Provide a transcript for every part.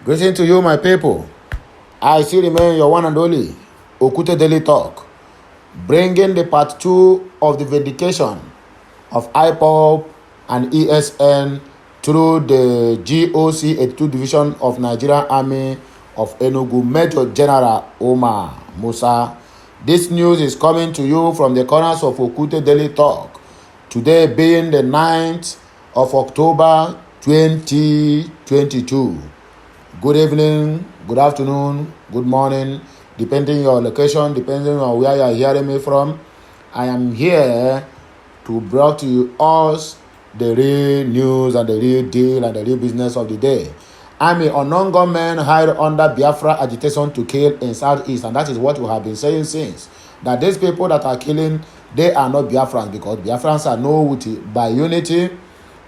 Greeting to you, my people. I still remain your one and only Okute Daily Talk, bringing the part 2 of the vindication of IPOB and ESN through the GOC 82 Division of Nigerian Army of Enugu Major General Omar Musa. This news is coming to you from the corners of Okute Daily Talk, today being the 9th of October 2022. Good evening, good afternoon, good morning, depending your location, depending on where you are hearing me from. I am here to bring to you us the real news and the real deal and the real business of the day. I'm an unknown gunmen hired under Biafra agitation to kill in Southeast, and that is what we have been saying since. That these people that are killing, they are not Biafrans, because Biafrans are known by unity.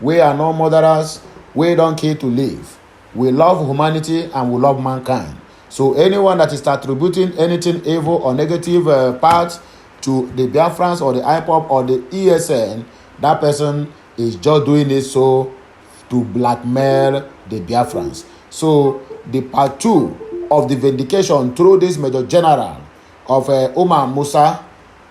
We are no murderers. We don't kill to live. We love humanity and we love mankind. So anyone that is attributing anything evil or negative parts to the Biafrans or the IPOB or the ESN, that person is just doing it so to blackmail the Biafrans. So the part 2 of the vindication through this Major General of Omar Musa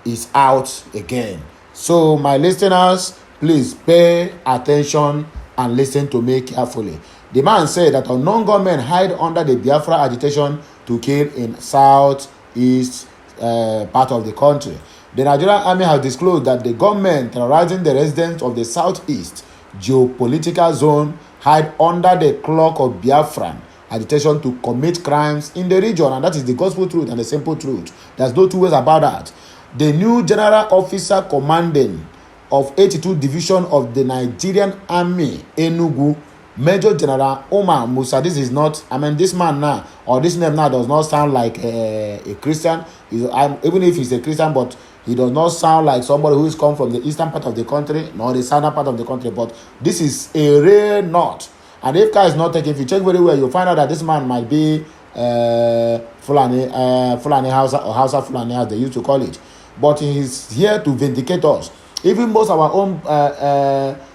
is out again. So my listeners, please pay attention and listen to me carefully. The man said that unknown gunmen hide under the Biafra agitation to kill in southeast part of the country. The Nigerian army has disclosed that the gunmen terrorizing the residents of the southeast geopolitical zone hide under the cloak of Biafran agitation to commit crimes in the region, and that is the gospel truth and the simple truth. There's no two ways about that. The new general officer commanding of 82 Division of the Nigerian Army, Enugu, Major General Omar Musa. This is not, this man now, or this name now does not sound like a Christian. Even if he's a Christian, but he does not sound like somebody who is come from the eastern part of the country, nor the southern part of the country. But this is a real knot. And if Kai is not taken, if you check very well, you'll find out that this man might be Fulani Hausa, or Hausa Fulani, as they used to call it. But he is here to vindicate us. Even most of our own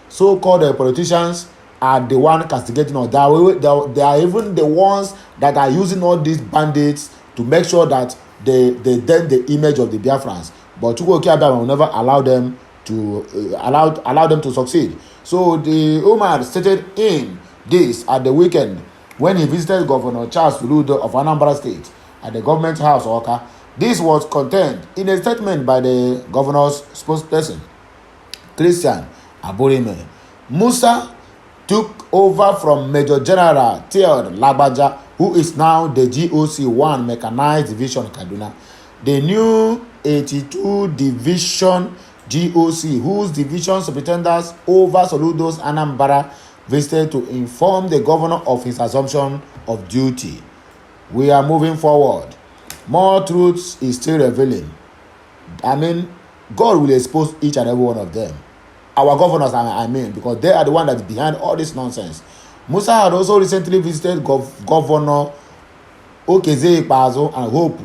so-called politicians are the one castigating us. They are even the ones that are using all these bandits to make sure that they dent the image of the Biafrans. But Chukwu Okiabia will never allow them to allow them to succeed. So the Omar stated in this at the weekend when he visited Governor Charles Soludo of Anambra State at the government house, Oka. This was contained in a statement by the governor's spokesperson, Christian Aburime. Musa took over from Major General Theod Labaja, who is now the GOC 1 Mechanized Division Kaduna. The new 82 Division GOC, whose division superintendents over Soludo's Anambra visited to inform the governor of his assumption of duty. We are moving forward. More truths is still revealing. God will expose each and every one of them. Our governors, because they are the one that's behind all this nonsense. Musa had also recently visited Governor Okeze Ikpeazu and Hope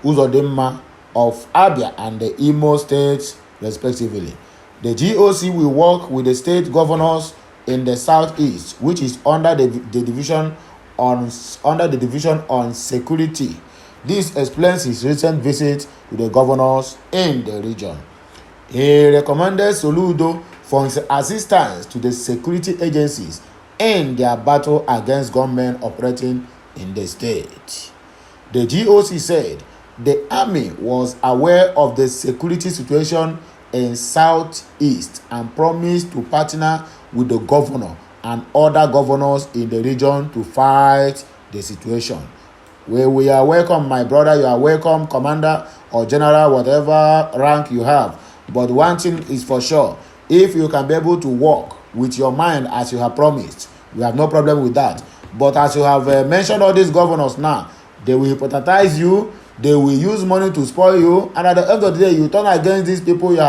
Uzodimma of Abia and the Imo states, respectively. The GOC will work with the state governors in the southeast, which is under the division on security. This explains his recent visit to the governors in the region. He recommended Soludo for his assistance to the security agencies in their battle against gunmen operating in the state. The GOC said the army was aware of the security situation in Southeast and promised to partner with the governor and other governors in the region to fight the situation. We are welcome, my brother. You are welcome, commander or general, whatever rank you have. But one thing is for sure, if you can be able to work with your mind as you have promised, we have no problem with that. But as you have mentioned all these governors now, they will hypothesize you, they will use money to spoil you, and at the end of the day, you turn against these people you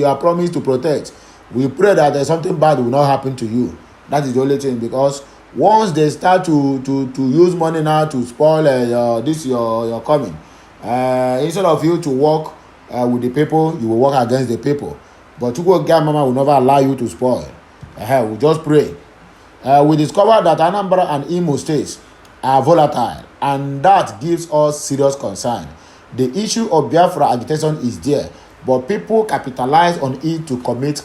have promised to protect. We pray that there's something bad will not happen to you. That is the only thing, because once they start to use money now to spoil your coming, instead of you to work with the people, you will work against the people. But Chukwu Mama will never allow you to spoil. We just pray. We discovered that Anambra and Imo states are volatile, and that gives us serious concern. The issue of Biafra agitation is there, but people capitalize on it to commit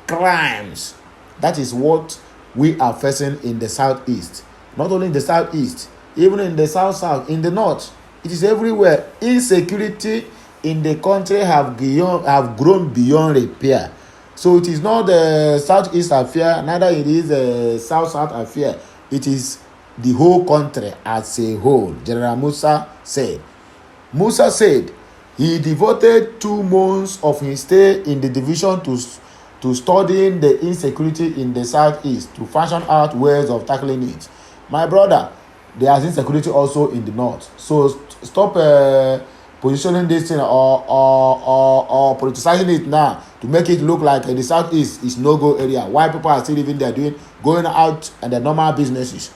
crimes. That is what we are facing in the southeast. Not only in the southeast, even in the south, in the north. It is everywhere. Insecurity in the country have grown beyond repair. So it is not the southeast affair, neither it is the south affair. It is the whole country as a whole. General Musa said. Musa said he devoted 2 months of his stay in the division to studying the insecurity in the southeast to fashion out ways of tackling it. My brother, there is insecurity also in the north. So stop positioning this thing or politicizing it now to make it look like the southeast is no-go area. Why people are still living there going out and their normal businesses.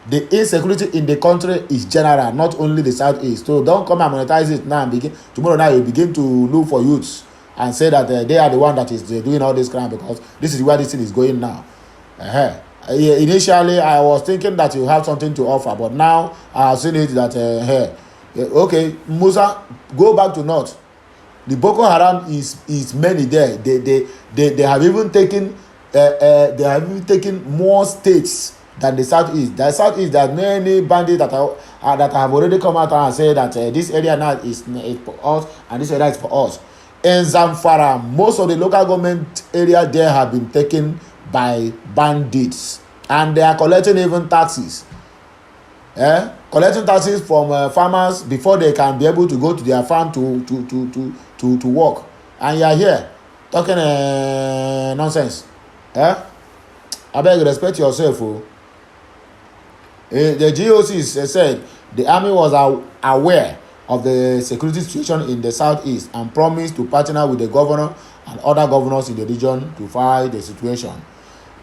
The insecurity in the country is general, not only the southeast. So don't come and monetize it now and tomorrow night you begin to look for youths and say that they are the one that is doing all this crime, because this is where this thing is going now. Initially I was thinking that you have something to offer, but now I have seen it that okay, Musa, go back to north. The Boko Haram is many there. They have even taken more states than the southeast. The southeast, there are many bandits that have already come out and say that this area now is for us and this area is for us. In Zamfara, most of the local government area there have been taken by bandits, and they are collecting even taxes. Collecting taxes from farmers before they can be able to go to their farm to work. And you are here talking nonsense. I beg you, respect yourself. The GOC said the army was aware of the security situation in the southeast and promised to partner with the governor and other governors in the region to fight the situation.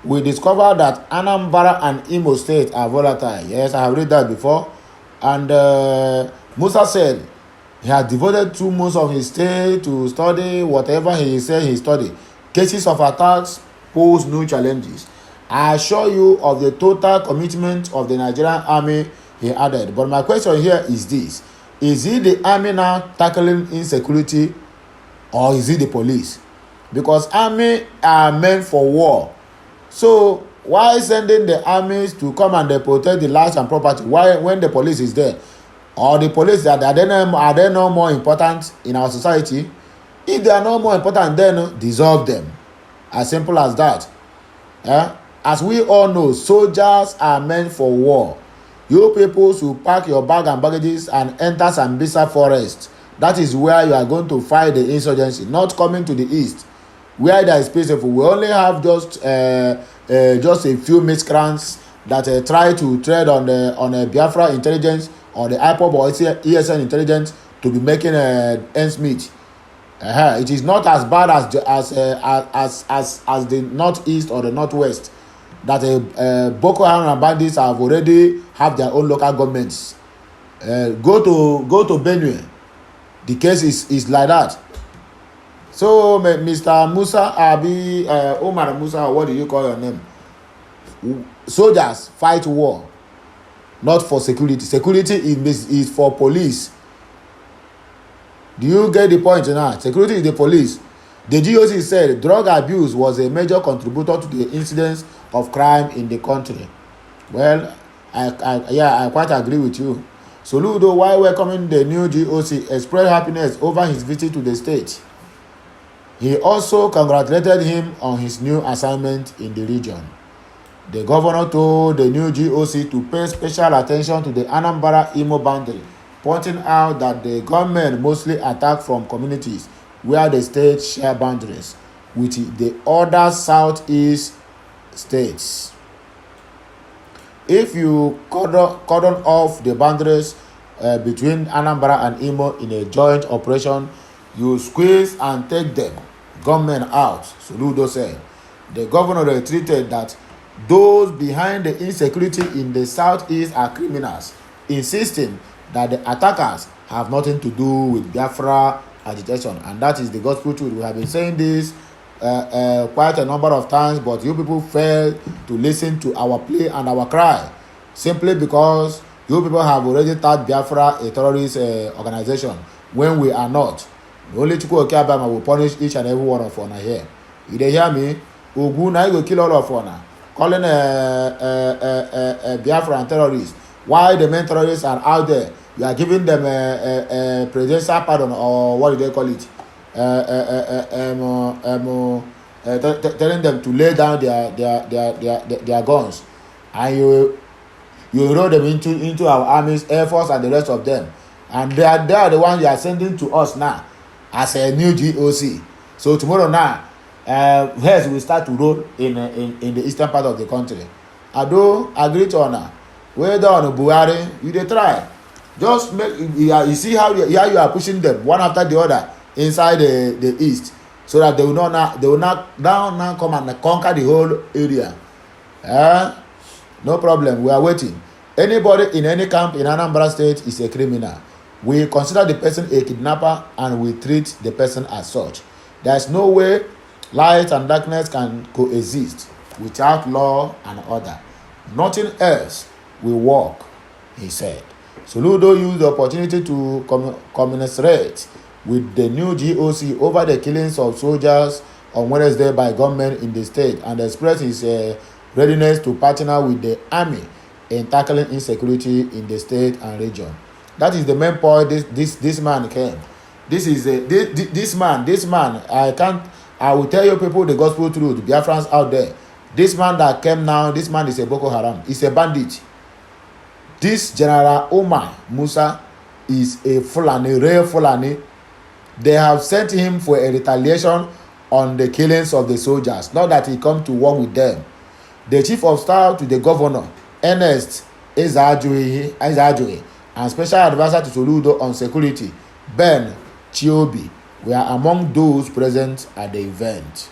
We discovered that Anambra and Imo State are volatile. Yes, I have read that before. And Musa said he had devoted 2 months of his stay to study whatever he said he studied. Cases of attacks pose new challenges. I assure you of the total commitment of the Nigerian army, he added. But my question here is this. Is it the army now tackling insecurity, or is it the police? Because army are meant for war. So why sending the armies to come and protect the lives and property? Why, when the police is there? Or the police, are they no more important in our society? If they are no more important, then dissolve them. As simple as that. As we all know, soldiers are meant for war. You people should pack your bag and baggages and enter Sambisa forest. That is where you are going to fight the insurgency, not coming to the east, where there is peaceful. We only have just a few miscreants that try to tread on the Biafra intelligence or the IPOB or ESN intelligence to be making ends meet. It is not as bad as the northeast or the northwest, that Boko Haram bandits have already have their own local governments. Go to Benue. The case is like that. So Mr. Musa Omar Musa, what do you call your name? Soldiers fight war, not for security. Security is for police. Do you get the point now? Security is the police. The GOC said drug abuse was a major contributor to the incidence of crime in the country. Well, I quite agree with you. Soludo, while welcoming the new GOC, expressed happiness over his visit to the state. He also congratulated him on his new assignment in the region. The governor told the new GOC to pay special attention to the Anambra-Imo boundary, pointing out that the government mostly attacked from communities where the states share boundaries with the other southeast states. If you cordon off the boundaries between Anambra and Imo in a joint operation, you squeeze and take them government out, Soludo said. The governor retreated that those behind the insecurity in the southeast are criminals, insisting that the attackers have nothing to do with Biafra agitation. And that is the gospel truth. We have been saying this quite a number of times, but you people fail to listen to our plea and our cry. simply because you people have already thought Biafra a terrorist organization when we are not. Only Chukwu Okeabama will punish each and every one of una here. You dey hear me? Ogun na go kill all of una, calling Biafran terrorists. While the main terrorists are out there, you are giving them a presidential pardon, or what do they call it? Telling them to lay down their guns, and you enroll them into our armies, air force, and the rest of them, and they are the ones you are sending to us now as a new GOC. So tomorrow now, heads will start to roll in the eastern part of the country. I do agree to honor. Whether on Buhari, you dey try. Just make you see how you are pushing them one after the other inside the east, so that they will not now come and conquer the whole area. No problem. We are waiting. Anybody in any camp in Anambra State is a criminal. We consider the person a kidnapper and we treat the person as such. There is no way light and darkness can coexist without law and order. Nothing else will work, he said. Soludo used the opportunity to commiserate with the new GOC over the killings of soldiers on Wednesday by gunmen in the state and expressed his readiness to partner with the army in tackling insecurity in the state and region. That is the main point. This man came. This man. I will tell you people the gospel truth. Biafrans out there. This man that came now. This man is a Boko Haram. He's a bandit. This General Omar Musa is a Fulani, real Fulani. They have sent him for a retaliation on the killings of the soldiers. Not that he come to war with them. The chief of staff to the governor, Ernest Ezeajue, and special advisor to Soludo on security, Ben Chiobi, were among those present at the event.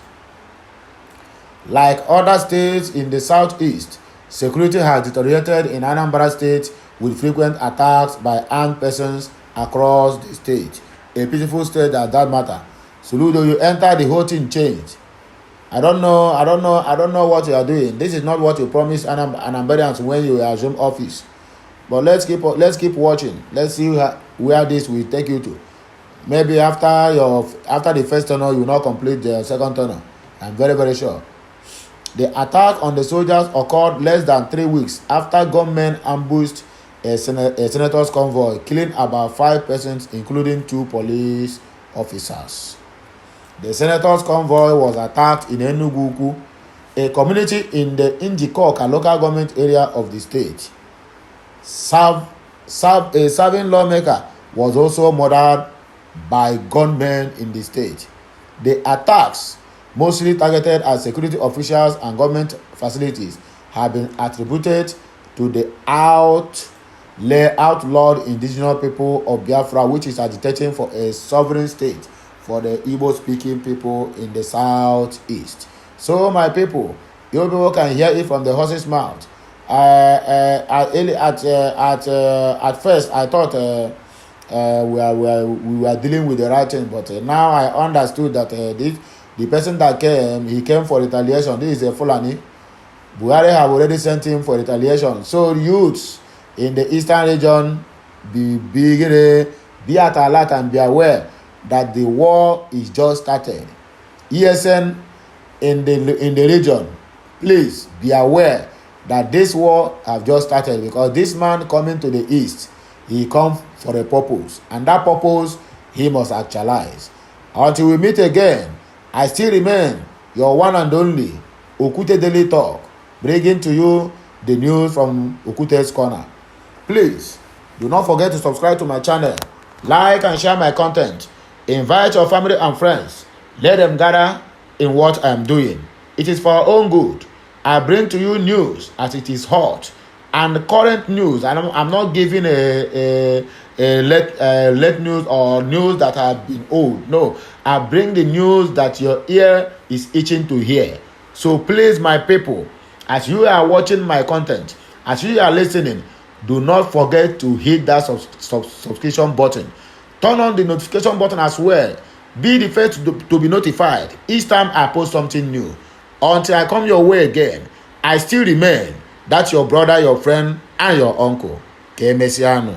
Like other states in the southeast, security has deteriorated in Anambra State with frequent attacks by armed persons across the state. A peaceful state at that matter. Soludo, you enter the whole thing changed. I don't know what you are doing. This is not what you promised Anambarians when you assume office. But let's keep watching. Let's see where this will take you to. Maybe after the first tunnel, you will not complete the second tunnel. I'm very, very sure. The attack on the soldiers occurred less than 3 weeks after gunmen ambushed a senator's convoy, killing about 5 persons, including 2 police officers. The senator's convoy was attacked in Enugu, a community in the Njikoka local government area of the state. A serving lawmaker was also murdered by gunmen in the state. The attacks, mostly targeted at security officials and government facilities, have been attributed to the outlawed indigenous people of Biafra, which is agitating for a sovereign state for the Igbo-speaking people in the southeast. So, my people, you people can hear it from the horse's mouth. At first, I thought we were dealing with the right thing, but now I understood that the person that came, he came for retaliation. This is a Fulani. Buhari have already sent him for retaliation. So, youths in the eastern region, be at alert and be aware that the war is just started. ESN in the region, please be aware that this war have just started, because this man coming to the east, he come for a purpose, and that purpose he must actualize. Until we meet again, I still remain your one and only Okute Daily Talk, bringing to you the news from Okute's Corner. Please do not forget to subscribe to my channel, like and share my content. Invite your family and friends. Let them gather in what I am doing. It is for our own good. I bring to you news as it is hot and current news. And I'm not giving a late news or news that have been old. No, I bring the news that your ear is itching to hear. So please, my people, as you are watching my content, as you are listening, do not forget to hit that subscription button. Turn on the notification button as well. Be the first to be notified each time I post something new. Until I come your way again, I still remain That's your brother, your friend, and your uncle. Ka emesianụ.